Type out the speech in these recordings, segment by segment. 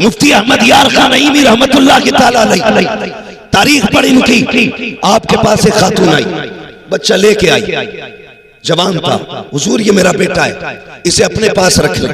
मुफ्ती अहमद यार खान नईमी रहमतुल्लाह की ताला अलैह तारीख पढ़ी इनकी। आपके पास एक खातून आई, बच्चा लेके आई, जवान था। हुजूर ये मेरा बेटा है, इसे अपने पास रख ले।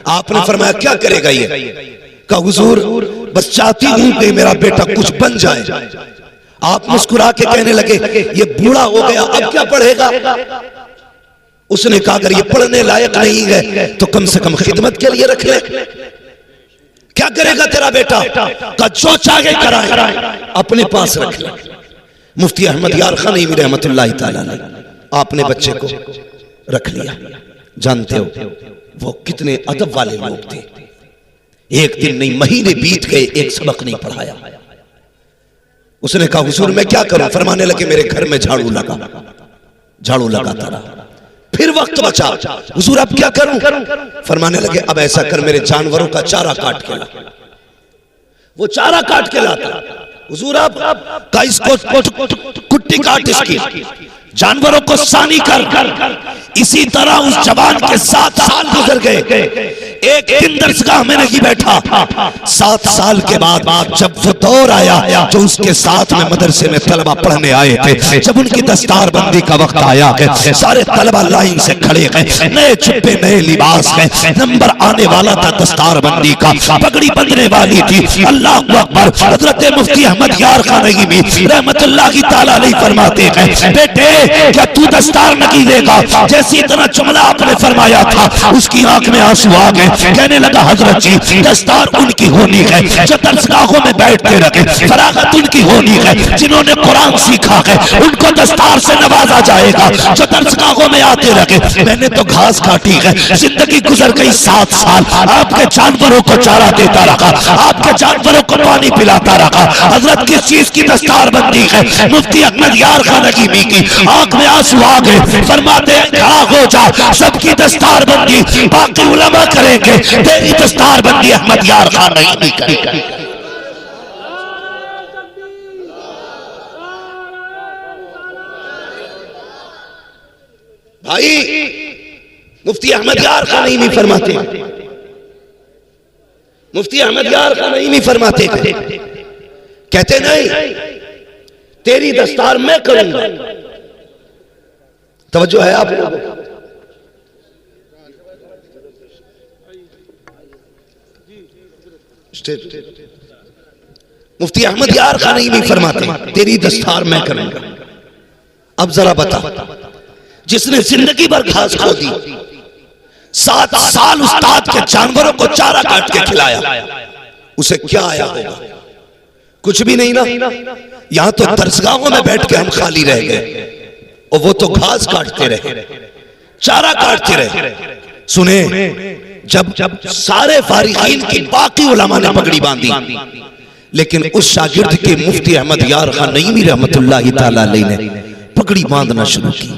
आपने फरमाया क्या करेगा ये? कहा हुजूर बस चाहती हूं कि मेरा बेटा कुछ बन जाए। आप मुस्कुरा के कहने लगे ये बूढ़ा हो गया, अब क्या पढ़ेगा? उसने कहा अगर ये पढ़ने लायक नहीं है तो कम से कम खिदमत के लिए रख ले। क्या करेगा तेरा बेटा? का जो चाहे कराए, अपने पास रख ले। मुफ्ती अहमद यार खान नईमी रहमतुल्लाह ताला अलैह आपने बच्चे को रख लिया। जानते हो वो कितने अदब वाले लोग थे। एक दिन नहीं महीने बीत गए, एक सबक नहीं पढ़ाया। उसने कहा हुजूर मैं क्या करूं? फरमाने लगे मेरे घर में झाड़ू लगाता रहा। फिर वक्त बचा, हुजूर अब क्या करूं? फरमाने लगे अब ऐसा कर मेरे जानवरों का चारा काट के ला। वो चारा काट के लाता। हुजूर अब का इसको कुट्टी काट, इसकी जानवरों को सानी कर। इसी तरह उस जवान के 7 साल गुजर गए। एक दिन दरसगाह में नहीं बैठा। 7 साल के बाद जब वो दौर आया जो उसके साथ में मदरसे में तलबा पढ़ने आए थे, जब उनकी दस्तार बंदी का वक्त आया, सारे तलबा लाइन से खड़े गए, नए छुपे नए लिबास गए। नंबर आने वाला था दस्तार बंदी का, पगड़ी बंधने वाली थी। अल्लाह अकबर। हजरत मुफ्ती अहमद यार खान नईमी रहमतुल्लाह की ताला अलैह फरमाते हैं बेटे क्या तू दस्तार नहीं देगा? जैसी इतना जुमला आपने फरमाया था उसकी आंख में आंसू आ गए। कहने लगा हजरत जी दस्तार उनकी होनी है जो दरसगाहों में बैठ के रखे, फरागत उनकी होनी है जिन्होंने कुरान सीखा है, उनको दस्तार से नवाजा जाएगा जो दरसगाहों में आते रखे। मैंने तो घास काटी है, जिंदगी गुजर गई 7 साल, आपके जानवरों को चारा देता रहा, आपके जानवरों को पानी पिलाता रहा। हजरत किस चीज की दस्तार बंदी है? मुफ्ती अहमद यार खान नईमी की। आंख में आंसू आ गए। फरमाते खड़ा हो जा, सबकी दस्तार बंदी बाकी उलमा करेंगे, तेरी दस्तार बंदी अहमद यार खान नईमी करेगा। भाई मुफ्ती अहमद यार खान नईमी फरमाते, मुफ्ती अहमद यार खान नईमी फरमाते कहते नहीं तेरी दस्तार मैं करूंगा। तवज्जो है आप लोगों? मुफ्ती अहमद यार खान नईमी फरमाते तेरी दस्तार मैं करूंगा। अब जरा बता, जिसने जिंदगी भर घास खो दी, 7 साल उस्ताद के जानवरों को चारा काट के खिलाया, उसे क्या आया होगा? कुछ भी नहीं ना। यहां तो दरसगाहों में बैठ के हम खाली रह गए और वो तो घास काटते रहे, चारा काटते रहे। सुने जब सारे फारिगीन की बाकी उलमा ने पगड़ी बांधी, लेकिन उस शागिर्द के मुफ्ती अहमद यार खान नईमी रहमतुल्लाह ताला अलैह ने पगड़ी बांधना शुरू की।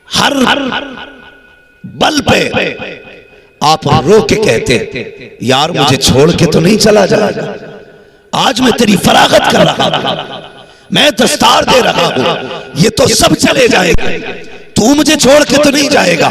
हर बल पे आप रो के कहते यार मुझे छोड़ के तो नहीं चला जाएगा, आज मैं तेरी फरागत कर रहा हूं, मैं दस्तार दे रहा हूं, ये तो सब चले जाएंगे, तू मुझे छोड़ के तो नहीं जाएगा।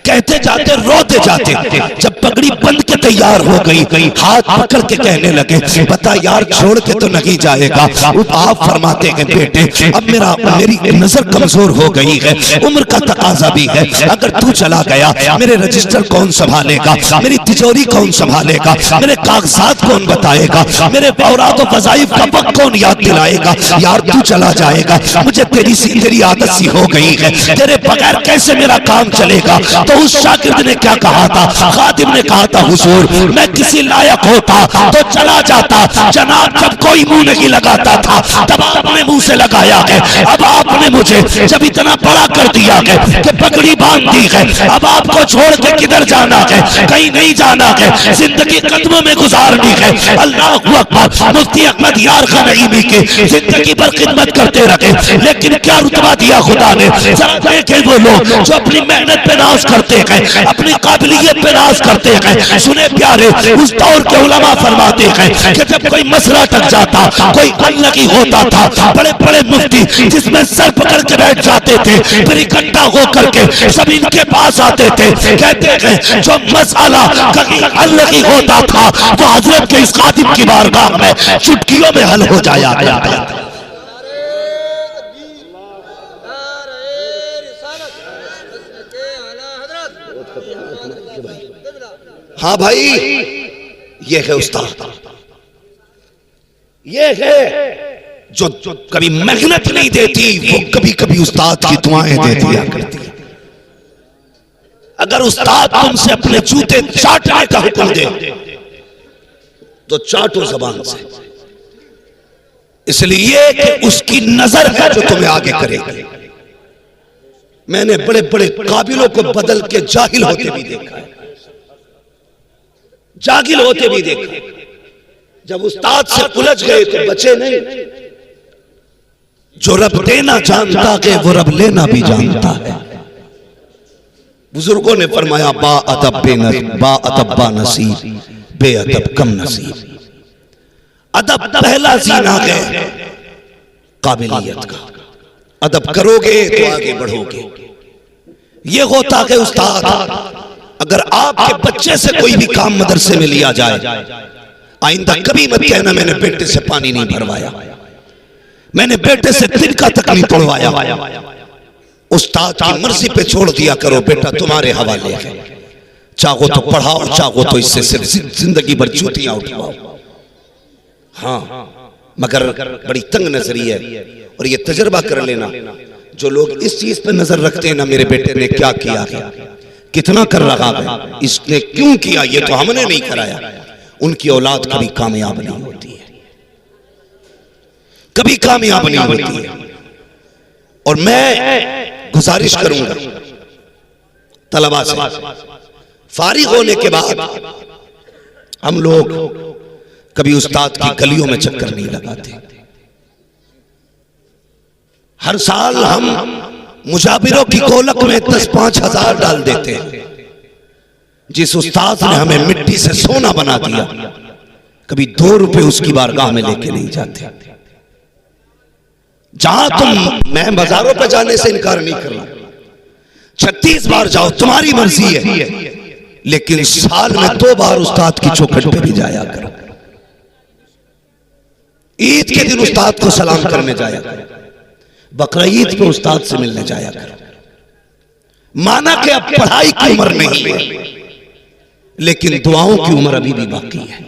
कहते जाते रोते जाते जब पगड़ी बंद के तैयार हो गई, हाथ पकड़ के कहने लगे बता यार छोड़ के तो नहीं जाएगा। आप फरमाते हैं बेटे अब मेरी नजर कमजोर हो गई है, उम्र का तकाजा भी है, अगर तू चला गया मेरे रजिस्टर कौन संभालेगा, मेरी तिजोरी कौन संभालेगा, मेरे कागजात कौन बताएगा, मेरे औरात और वज़ाइफ का वक्त कौन याद दिलाएगा। यार तू चला जाएगा, मुझे तेरी आदत सी हो गई है, तेरे बगैर कैसे मेरा काम चलेगा। तो उस शागिर्द ने क्या कहा था, खादिम ने कहा था हुजूर मैं किसी लायक होता तो चला जाता, जनाब जब कोई मुंह नहीं लगाता था तब आपने मुंह से लगाया है, अब आपने मुझे जब इतना बड़ा कर दिया है कि पगड़ी बांध दी है, अब आपको छोड़ के किधर जाना है, कहीं नहीं जाना है, जिंदगी कदमों में गुजारनी है। अल्लाह अकबर। मुफ्ती अहमद यार खान नईमी की जिंदगी भर खिदमत करते रहे, लेकिन क्या रुतबा दिया खुदा ने। जरा देखें वो लोग जो अपनी मेहनत पे नाज करते करते हैं, अपनी काबिलियत पे नाज करते हैं। सुने प्यारे, उस दौर के उलमा फरमाते हैं कि जब कोई मसला टक जाता, कोई हल नहीं होता था, बड़े बड़े मुफ्ती जिसमें सर पकड़ के बैठ जाते थे, फिर इकट्ठा होकर के सब इनके पास आते थे। कहते हैं जो मसला कहीं हल नहीं होता था वो हजरत के इस खादिम की बारगाह में चुटकियों में हल हो जाया करता था। हाँ भाई, ये है उस्ताद, ये है जो कभी मेहनत नहीं देती, वो कभी कभी उस्ताद की दुआएं दे दिया करती है। अगर उस्ताद तुमसे अपने जूते चाटने का हुक्म दे तो चाटो जबान से, इसलिए कि उसकी नजर है जो तुम्हें आगे करेगी। मैंने बड़े बड़े काबिलों को बदल के जाहिल होते भी देखा है, जाहिल होते भी देखा। जब उस्ताद से उलझ गए तो बचे नहीं। जो रब देना जानता है वो रब लेना भी जानता है। बुजुर्गों ने फरमाया बा अदब बा नसीब, बेअदब कम नसीब। अदब पहला जीना है काबिलियत का, अदब करोगे तो आगे बढ़ोगे। ये होता है उस्ताद, अगर आपके बच्चे से कोई भी काम मदरसे में लिया जाए, आइंदा कभी मत कहना मैंने बेटे से पानी नहीं भरवाया, मैंने बेटे से तिनका तक नहीं तोड़वाया। उस्ताद की मर्जी पे छोड़ दिया करो, बेटा तुम्हारे हवाले है। चाहो तो पढ़ाओ, चाहो तो इससे सिर्फ जिंदगी भर जूतियां उठवाओ। हाँ, मगर बड़ी तंग नजरी है। और ये तजर्बा कर लेना, जो लोग इस चीज पे नजर रखते हैं ना, मेरे बेटे ने क्या किया है, कितना कर रहा है, इसने क्यों किया, ये तो हमने नहीं कराया, उनकी औलाद कभी कामयाब नहीं होती है, कभी कामयाब नहीं होती है। और मैं गुजारिश करूंगा तलबा से, फारिग होने के बाद हम लोग कभी उस्ताद की गलियों में चक्कर नहीं लगाते। हर साल हम मुजाबिरों की कोलक में 10-5 हजार डाल देते हैं। जिस उस्ताद ने हमें मिट्टी से सोना बना दिया, कभी 2 रुपए उसकी बारगाह में लेके नहीं जाते। जहां तुम, मैं बाजारों पे जाने से इनकार नहीं कर रहा, 36 बार जाओ तुम्हारी मर्जी है, लेकिन साल में 2 बार उस्ताद की चौखट पे भी जाया करो। ईद के दिन उस्ताद को सलाम करने जाया करो, बकरा ईद पे उस्ताद से मिलने जाया करो। माना कि अब पढ़ाई की उम्र नहीं है, लेकिन दुआओं की उम्र अभी भी बाकी है।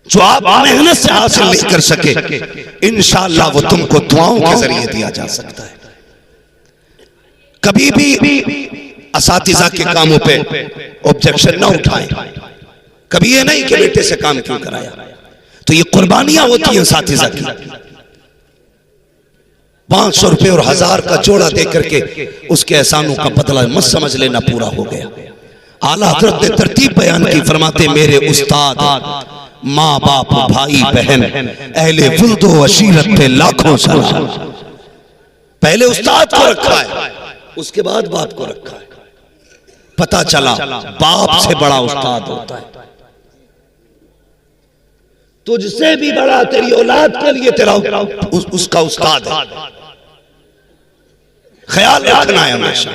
जो आप मेहनत से हासिल नहीं कर सके, इंशाअल्लाह वो तुमको दुआओं के जरिए दिया जा सकता है। कभी भी असातिज़ा के कामों पे ऑब्जेक्शन ना उठाएं। कभी ये नहीं कि बेटे से काम क्यों कराया, तो ये कुर्बानियां होती हैं असातिज़ा की। 500 रुपए और 1000 का जोड़ा दे करके उसके एहसानों का बदला मत समझ लेना पूरा हो गया। आला हज़रत ने तरतीब बयान की, फरमाते मेरे उस्ताद, माँ बाप, भाई बहन, अहले वुल्द व अशीरत पे लाखों सलाम। पहले उस्ताद को रखा है, उसके बाद बाप को रखा है। पता चला बाप से बड़ा उस्ताद होता है। तुझसे भी बड़ा तेरी औलाद के लिए तेरा उसका उस्ताद है। ख्याल रखना है हमेशा।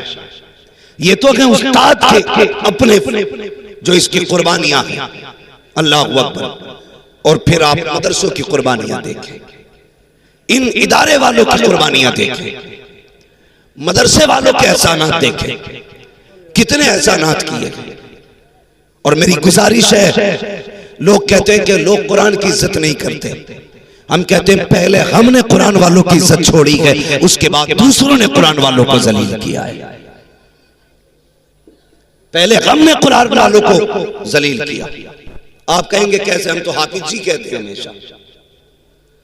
ये तो है उस्ताद के अपने जो इसकी कुर्बानियां हैं, अल्लाह अकबर। और फिर आप मदरसों की कुर्बानियां देखें, इन इदारे वालों की कुर्बानियां देखें, मदरसे वालों के एहसानात देखें, कितने एहसानात किए। और मेरी गुजारिश है, लोग कहते हैं कि लोग कुरान की इज्जत नहीं करते, हम कहते हैं पहले हमने कुरान वालों की इज्जत छोड़ी है, उसके बाद दूसरों ने कुरान वालों को जलील किया है। पहले हमने कुरान वालों को जलील किया। आप कहेंगे कैसे, हम तो हाफिज जी कहते हैं हमेशा,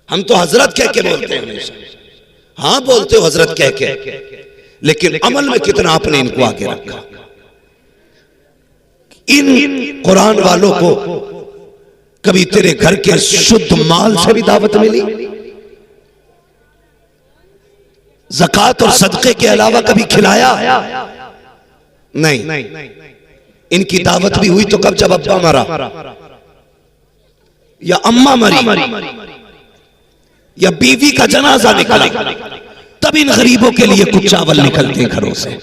हम तो हजरत कह के बोलते हैं हमेशा। हाँ बोलते हो हजरत कह के, लेकिन अमल में कितना आपने इनको आगे रखा। इन कुरान वालों को कभी तेरे घर के शुद्ध माल से भी दावत मिली? ज़कात और सदक़े के अलावा कभी खिलाया? नहीं, इनकी दावत भी हुई तो कब, जब अब्बा मरा या अम्मा मरी या बीवी का जनाजा निकला, तब इन गरीबों के लिए कुछ चावल निकलते हैं घरों से।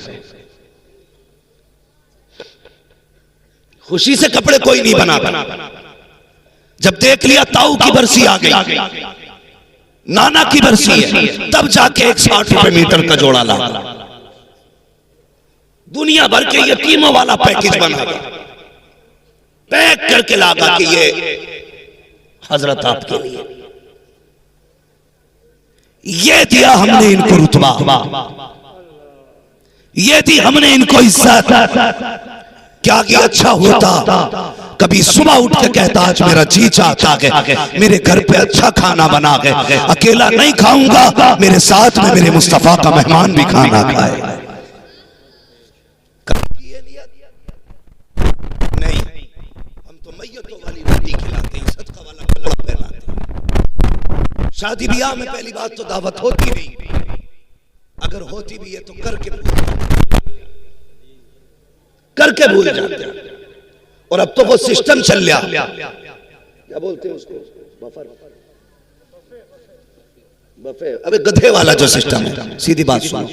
खुशी से कपड़े कोई नहीं बना। जब देख लिया ताऊ की बरसी आ गई, नाना की बरसी है, तब जाके 160 रुपए मीटर का जोड़ा ला। दुनिया भर के यतीमों वाला पैकेज बना, पैक करके लागा कि ये हजरत आपके लिए। ये दिया हमने इनको रुतबा, ये दी हमने इनको इज्जत। क्या कि अच्छा होता कभी सुबह उठ के कहता आज मेरा जी चाहता है मेरे घर पे अच्छा खाना बना के, अकेला नहीं खाऊंगा, मेरे साथ में मेरे मुस्तफा का मेहमान भी खाना खाए। नहीं, हम तो मैयतों वाली रोटी खिलाते हैं, सदका वाला कपड़ा पहनाते हैं। शादी ब्याह में पहली बात तो दावत होती नहीं, अगर होती भी है तो करके भूल जाते हैं। और अब तो वो सिस्टम चल गया, क्या बोलते हैं उसको, बफे। अबे गधे वाला जो सिस्टम है, सीधी बात सुनो,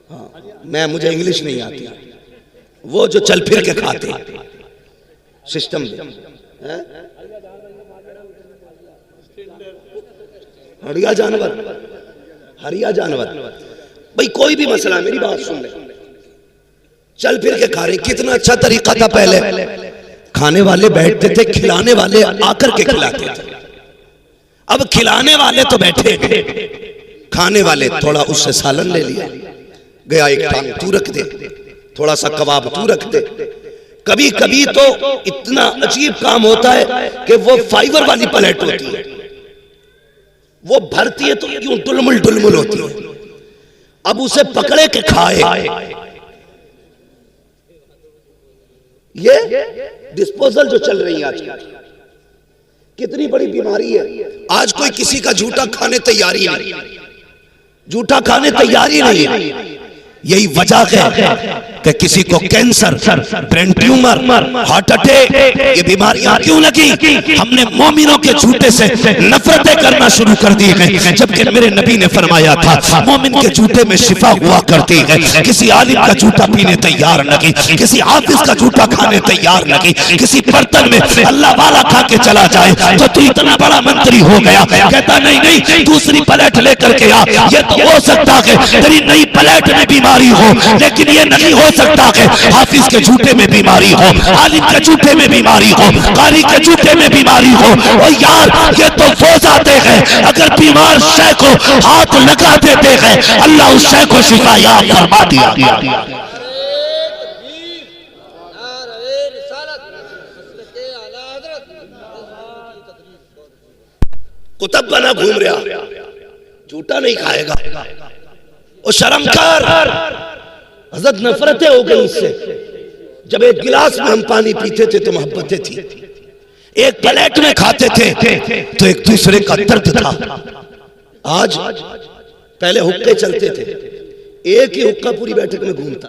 हाँ, मुझे इंग्लिश नहीं आती, वो जो चल फिर के खाते सिस्टम है, हरिया जानवर। भाई कोई भी मसला, मेरी बात सुन ले, चल फिर के खा रहे। कितना अच्छा तरीका था पहले, खाने वाले बैठते थे, खिलाने वाले आकर के खिलाते थे। अब खिलाने वाले तो बैठे, खाने वाले थोड़ा उससे सालन ले लिया, गया एक टांग तू रख दे, थोड़ा सा कबाब तू रख दे। कभी कभी तो इतना अजीब काम होता है कि वो फाइबर वाली प्लेट होती है, वो भरती है तो यूं डुलमुल होती है। अब उसे पकड़े के खाए, ये डिस्पोजल जो चल रही है आजकल, कितनी बड़ी बीमारी है। आज कोई किसी का जूठा खाने तैयारी नहीं, जूठा खाने तैयारी नहीं है। यही वजह है कि किसी को cancer, brain tumour, heart attack, ये बीमारियां क्यों लगी? हमने मोमिनों के जूते से नफरतें करना शुरू कर दी है, जबकि मेरे नबी ने फरमाया था मोमिन के जूते में शिफा हुआ करती है। किसी आलिम का जूता पीने तैयार नहीं, किसी हाफिज का जूता खाने तैयार नहीं। किसी बर्तन में अल्लाह वाला खा के चला जाए तो तू इतना बड़ा मंत्री हो गया, कहता नहीं दूसरी प्लेट लेकर के आ। ये तो हो सकता है तेरी नई प्लेट में बीमारी हो, लेकिन ये नहीं हो सकता है हाफिज के जूते में बीमारी हो, आलिम के जूते में बीमारी हो, कारी के जूते में बीमारी हो। और यार ये तो वो जाते हैं, अगर बीमार शय को हाथ लगा देते हैं, अल्लाह उस शय को शिफा याब फरमा दिया। कुतुब बना घूम रहा, जूता नहीं खाएगा। और शर्मकार, हज़रत नफरतें हो गई इससे। जब एक गिलास में हम पानी पीते थे तो मोहब्बतें थी, एक प्लेट में खाते थे तो एक दूसरे का दर्द था। आज पहले हुक्के चलते थे, एक ही हुक्का पूरी बैठक में घूमता।